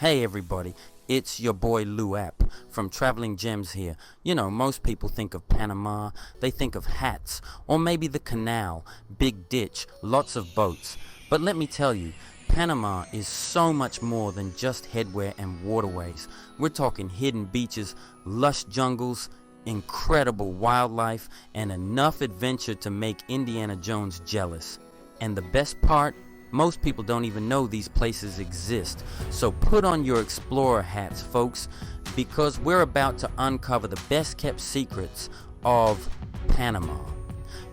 Hey everybody, it's your boy Lou App from Traveling Gems here. You know, most people think of Panama, they think of hats, or maybe the canal, big ditch, lots of boats. But let me tell you, Panama is so much more than just headwear and waterways. We're talking hidden beaches, lush jungles, incredible wildlife, and enough adventure to make Indiana Jones jealous. And the best part? Most people don't even know these places exist. So put on your explorer hats, folks, because we're about to uncover the best kept secrets of Panama.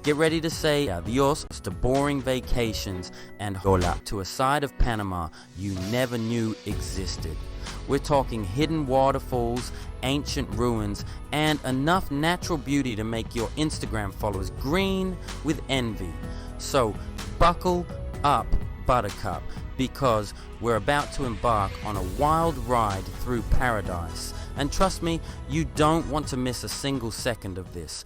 Get ready to say adios to boring vacations and hola to a side of Panama you never knew existed. We're talking hidden waterfalls, ancient ruins, and enough natural beauty to make your Instagram followers green with envy. So buckle up, Buttercup, because we're about to embark on a wild ride through paradise. And trust me, you don't want to miss a single second of this.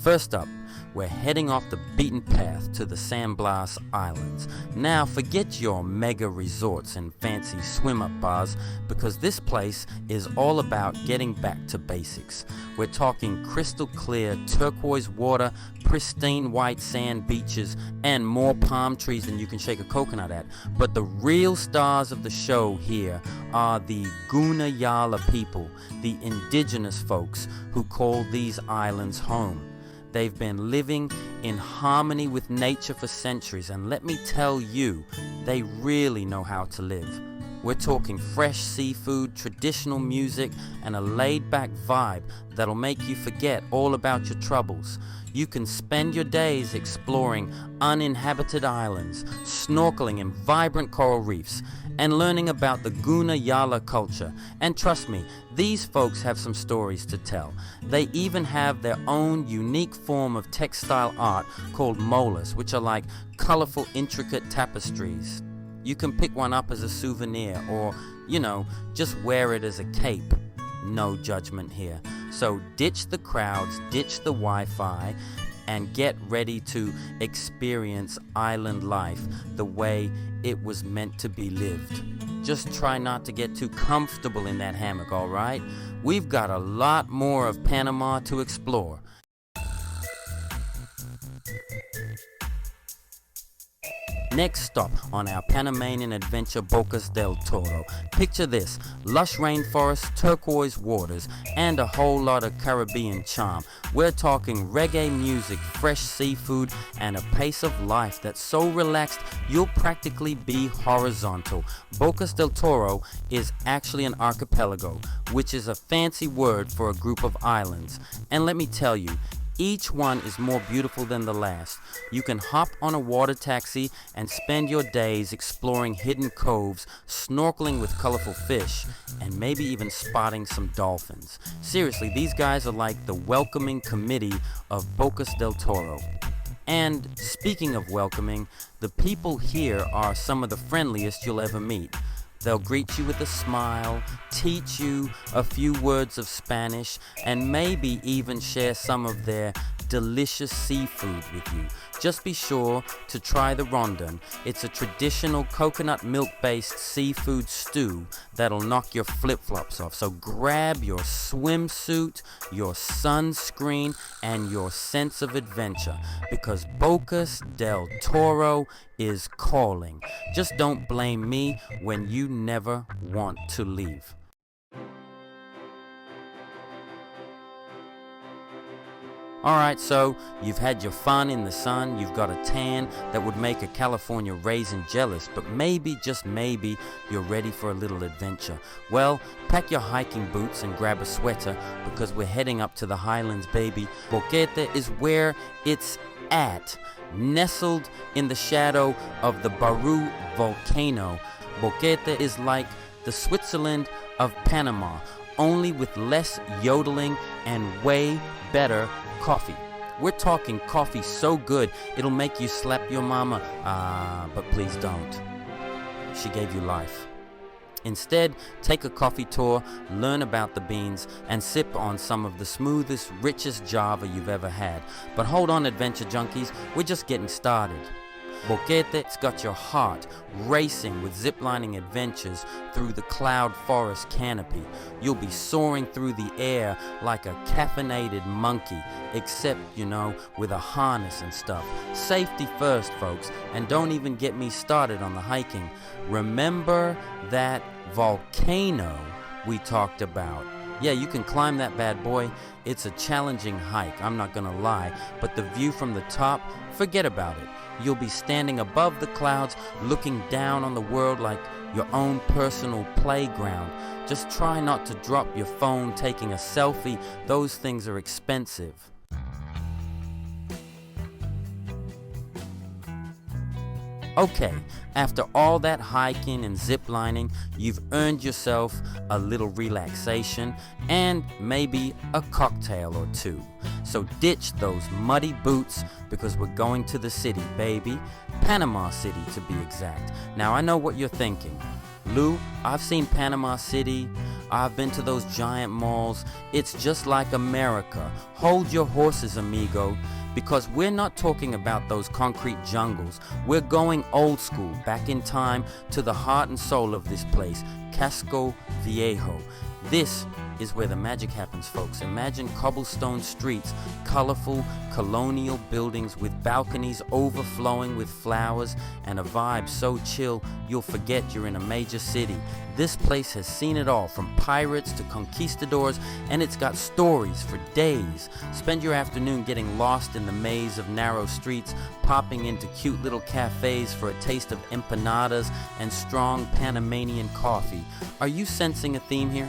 First up, we're heading off the beaten path to the San Blas Islands. Now forget your mega resorts and fancy swim-up bars, because this place is all about getting back to basics. We're talking crystal clear turquoise water, pristine white sand beaches, and more palm trees than you can shake a coconut at. But the real stars of the show here are the Gunayala people, the indigenous folks who call these islands home. They've been living in harmony with nature for centuries, and let me tell you, they really know how to live. We're talking fresh seafood, traditional music, and a laid-back vibe that'll make you forget all about your troubles. You can spend your days exploring uninhabited islands, snorkeling in vibrant coral reefs, and learning about the Gunayala culture. And trust me, these folks have some stories to tell. They even have their own unique form of textile art called molas, which are like colorful, intricate tapestries. You can pick one up as a souvenir or, just wear it as a cape. No judgment here. So ditch the crowds, ditch the Wi-Fi, and get ready to experience island life the way it was meant to be lived. Just try not to get too comfortable in that hammock, alright? We've got a lot more of Panama to explore. Next stop on our Panamanian adventure, Bocas del Toro. Picture this, lush rainforests, turquoise waters, and a whole lot of Caribbean charm. We're talking reggae music, fresh seafood, and a pace of life that's so relaxed you'll practically be horizontal. Bocas del Toro is actually an archipelago, which is a fancy word for a group of islands. And let me tell you, each one is more beautiful than the last. You can hop on a water taxi and spend your days exploring hidden coves, snorkeling with colorful fish, and maybe even spotting some dolphins. Seriously, these guys are like the welcoming committee of Bocas del Toro. And speaking of welcoming, the people here are some of the friendliest you'll ever meet. They'll greet you with a smile, teach you a few words of Spanish, and maybe even share some of their delicious seafood with you. Just be sure to try the rondon. It's a traditional coconut milk-based seafood stew that'll knock your flip-flops off. So grab your swimsuit, your sunscreen, and your sense of adventure, because Bocas del Toro is calling. Just don't blame me when you never want to leave. Alright, so you've had your fun in the sun, you've got a tan that would make a California raisin jealous, but maybe, just maybe, you're ready for a little adventure. Well, pack your hiking boots and grab a sweater, because we're heading up to the highlands, baby. Boquete is where it's at, nestled in the shadow of the Baru volcano. Boquete is like the Switzerland of Panama, only with less yodeling and way better coffee. We're talking coffee so good it'll make you slap your mama. But please don't. She gave you life. Instead, take a coffee tour, learn about the beans, and sip on some of the smoothest, richest Java you've ever had. But hold on, adventure junkies, we're just getting started. Boquete's got your heart racing with ziplining adventures through the cloud forest canopy. You'll be soaring through the air like a caffeinated monkey, except, with a harness and stuff. Safety first, folks, and don't even get me started on the hiking. Remember that volcano we talked about? Yeah, you can climb that bad boy. It's a challenging hike, I'm not gonna lie, but the view from the top, forget about it. You'll be standing above the clouds, looking down on the world like your own personal playground. Just try not to drop your phone taking a selfie. Those things are expensive. Okay, after all that hiking and ziplining, you've earned yourself a little relaxation and maybe a cocktail or two. So ditch those muddy boots because we're going to the city, baby. Panama City, to be exact. Now, I know what you're thinking. Lou, I've seen Panama City. I've been to those giant malls. It's just like America. Hold your horses, amigo. Because we're not talking about those concrete jungles. We're going old school, back in time to the heart and soul of this place, Casco Viejo. This is where the magic happens, folks. Imagine cobblestone streets, colorful colonial buildings with balconies overflowing with flowers and a vibe so chill you'll forget you're in a major city. This place has seen it all, from pirates to conquistadors, and it's got stories for days. Spend your afternoon getting lost in the maze of narrow streets, popping into cute little cafes for a taste of empanadas and strong Panamanian coffee. Are you sensing a theme here?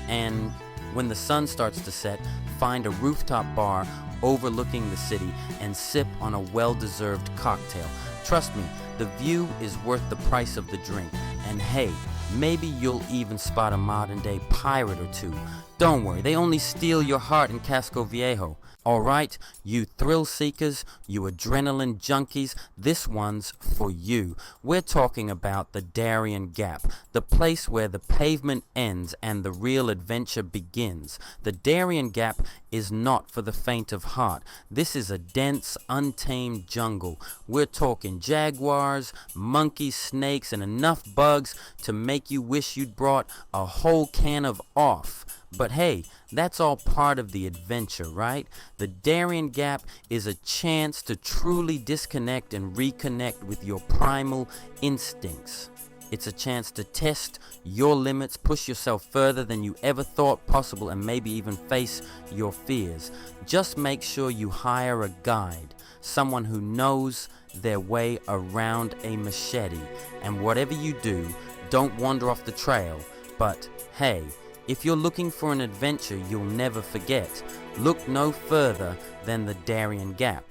And when the sun starts to set, find a rooftop bar overlooking the city and sip on a well-deserved cocktail. Trust me, the view is worth the price of the drink. And hey, maybe you'll even spot a modern-day pirate or two. Don't worry, they only steal your heart in Casco Viejo. Alright, you thrill seekers, you adrenaline junkies, this one's for you. We're talking about the Darien Gap, the place where the pavement ends and the real adventure begins. The Darien Gap is not for the faint of heart. This is a dense, untamed jungle. We're talking jaguars, monkeys, snakes, and enough bugs to make you wish you'd brought a whole can of off. But hey, that's all part of the adventure, right? The Darien Gap is a chance to truly disconnect and reconnect with your primal instincts. It's a chance to test your limits, push yourself further than you ever thought possible, and maybe even face your fears. Just make sure you hire a guide, someone who knows their way around a machete. And whatever you do, don't wander off the trail. But hey, if you're looking for an adventure you'll never forget, look no further than the Darien Gap.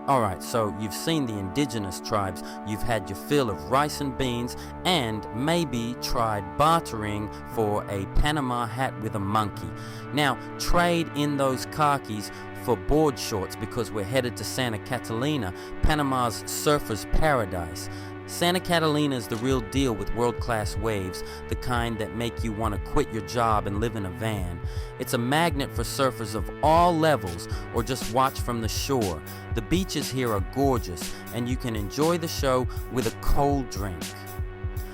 Alright, so you've seen the indigenous tribes, you've had your fill of rice and beans, and maybe tried bartering for a Panama hat with a monkey. Now, trade in those khakis for board shorts because we're headed to Santa Catalina, Panama's surfer's paradise. Santa Catalina is the real deal with world-class waves, the kind that make you want to quit your job and live in a van. It's a magnet for surfers of all levels, or just watch from the shore. The beaches here are gorgeous, and you can enjoy the show with a cold drink.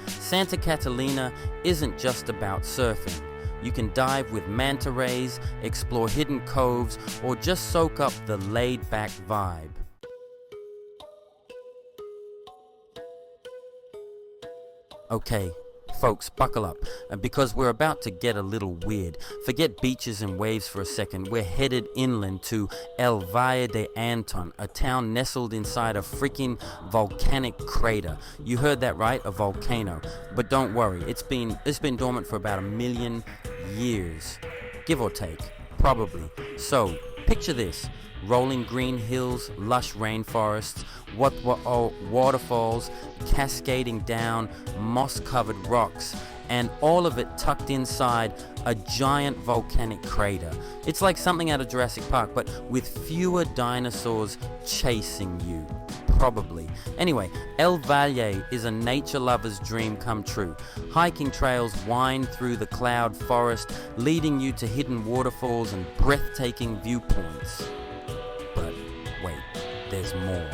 Santa Catalina isn't just about surfing. You can dive with manta rays, explore hidden coves, or just soak up the laid-back vibe. Okay, folks, buckle up, because we're about to get a little weird. Forget beaches and waves for a second. We're headed inland to El Valle de Anton, a town nestled inside a freaking volcanic crater. You heard that right, a volcano. But don't worry, it's been dormant for about 1 million years, give or take, probably. So, picture this. Rolling green hills, lush rainforests, waterfalls cascading down moss-covered rocks, and all of it tucked inside a giant volcanic crater. It's like something out of Jurassic Park, but with fewer dinosaurs chasing you. Probably. Anyway, El Valle is a nature lover's dream come true. Hiking trails wind through the cloud forest, leading you to hidden waterfalls and breathtaking viewpoints. But wait, there's more.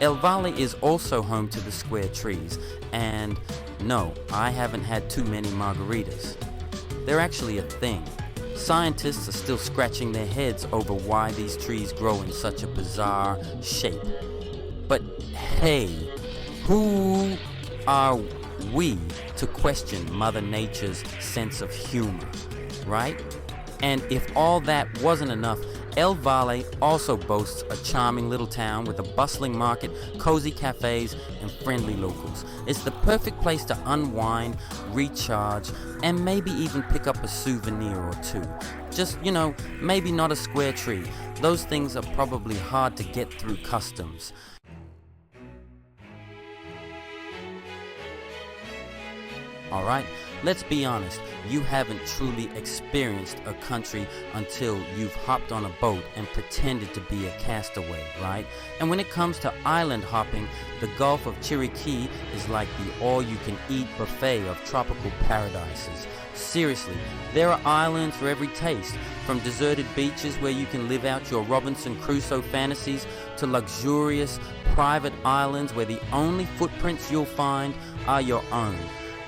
El Valle is also home to the square trees, and no, I haven't had too many margaritas. They're actually a thing. Scientists are still scratching their heads over why these trees grow in such a bizarre shape. But hey, who are we to question Mother Nature's sense of humor, right? And if all that wasn't enough, El Valle also boasts a charming little town with a bustling market, cozy cafes, and friendly locals. It's the perfect place to unwind, recharge, and maybe even pick up a souvenir or two. Just, maybe not a square tree. Those things are probably hard to get through customs. Alright, let's be honest, you haven't truly experienced a country until you've hopped on a boat and pretended to be a castaway, right? And when it comes to island hopping, the Gulf of Chiriquí is like the all-you-can-eat buffet of tropical paradises. Seriously, there are islands for every taste, from deserted beaches where you can live out your Robinson Crusoe fantasies to luxurious private islands where the only footprints you'll find are your own.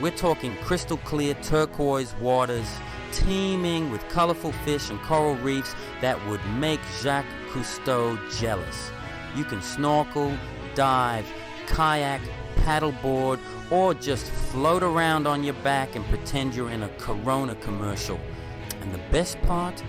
We're talking crystal clear turquoise waters, teeming with colorful fish and coral reefs that would make Jacques Cousteau jealous. You can snorkel, dive, kayak, paddleboard, or just float around on your back and pretend you're in a Corona commercial. And the best part?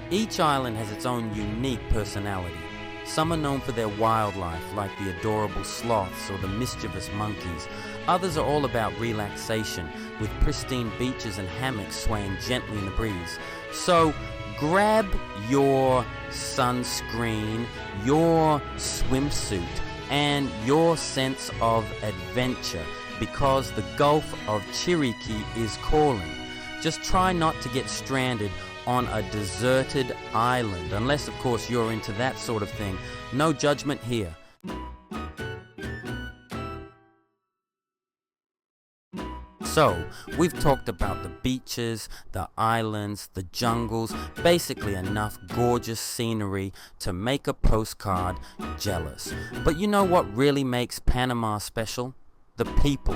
Each island has its own unique personality. Some are known for their wildlife, like the adorable sloths or the mischievous monkeys. Others are all about relaxation, with pristine beaches and hammocks swaying gently in the breeze. So grab your sunscreen, your swimsuit, and your sense of adventure, because the Gulf of Chiriquí is calling. Just try not to get stranded on a deserted island, unless of course you're into that sort of thing. No judgment here. So, we've talked about the beaches, the islands, the jungles, basically enough gorgeous scenery to make a postcard jealous. But you know what really makes Panama special? The people.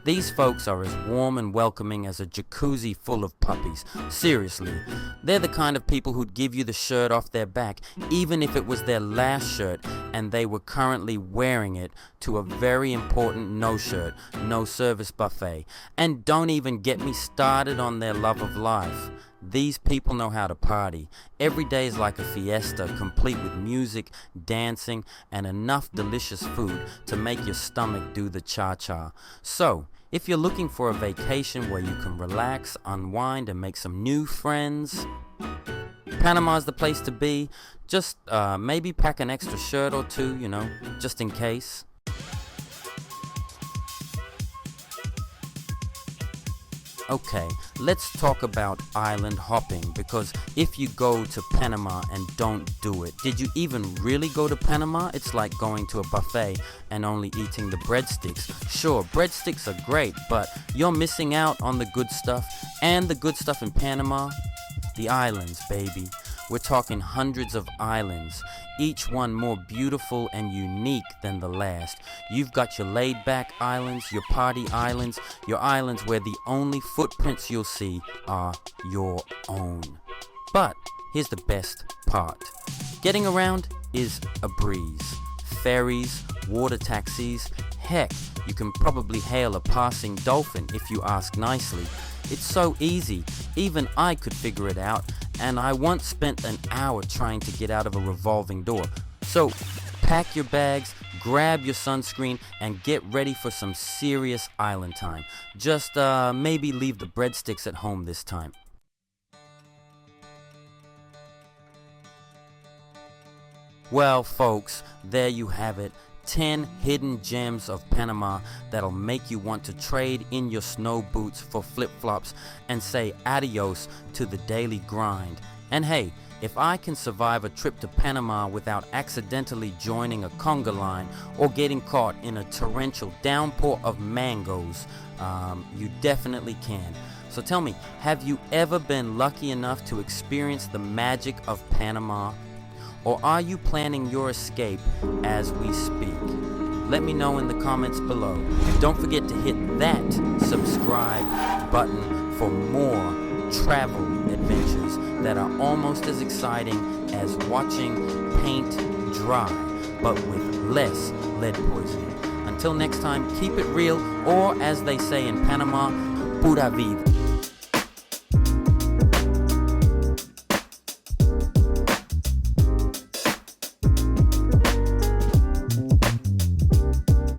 These folks are as warm and welcoming as a jacuzzi full of puppies. Seriously, they're the kind of people who'd give you the shirt off their back, even if it was their last shirt and they were currently wearing it to a very important no-shirt, no-service buffet. And don't even get me started on their love of life. These people know how to party. Every day is like a fiesta, complete with music, dancing, and enough delicious food to make your stomach do the cha-cha. So, if you're looking for a vacation where you can relax, unwind, and make some new friends, Panama's the place to be. Just maybe pack an extra shirt or two, just in case. Okay, let's talk about island hopping, because if you go to Panama and don't do it, did you even really go to Panama? It's like going to a buffet and only eating the breadsticks. Sure, breadsticks are great, but you're missing out on the good stuff. And the good stuff in Panama? The islands, baby. We're talking hundreds of islands, each one more beautiful and unique than the last. You've got your laid-back islands, your party islands, your islands where the only footprints you'll see are your own. But here's the best part. Getting around is a breeze. Ferries, water taxis, heck, you can probably hail a passing dolphin if you ask nicely. It's so easy, even I could figure it out, and I once spent an hour trying to get out of a revolving door. So, pack your bags, grab your sunscreen, and get ready for some serious island time. Just maybe leave the breadsticks at home this time. Well, folks, there you have it. 10 hidden gems of Panama that'll make you want to trade in your snow boots for flip-flops and say adios to the daily grind. And hey, If I can survive a trip to Panama without accidentally joining a conga line or getting caught in a torrential downpour of mangoes, you definitely can. So tell me, have you ever been lucky enough to experience the magic of Panama? Or are you planning your escape as we speak? Let me know in the comments below. And don't forget to hit that subscribe button for more travel adventures that are almost as exciting as watching paint dry, but with less lead poisoning. Until next time, keep it real, or as they say in Panama, pura vida.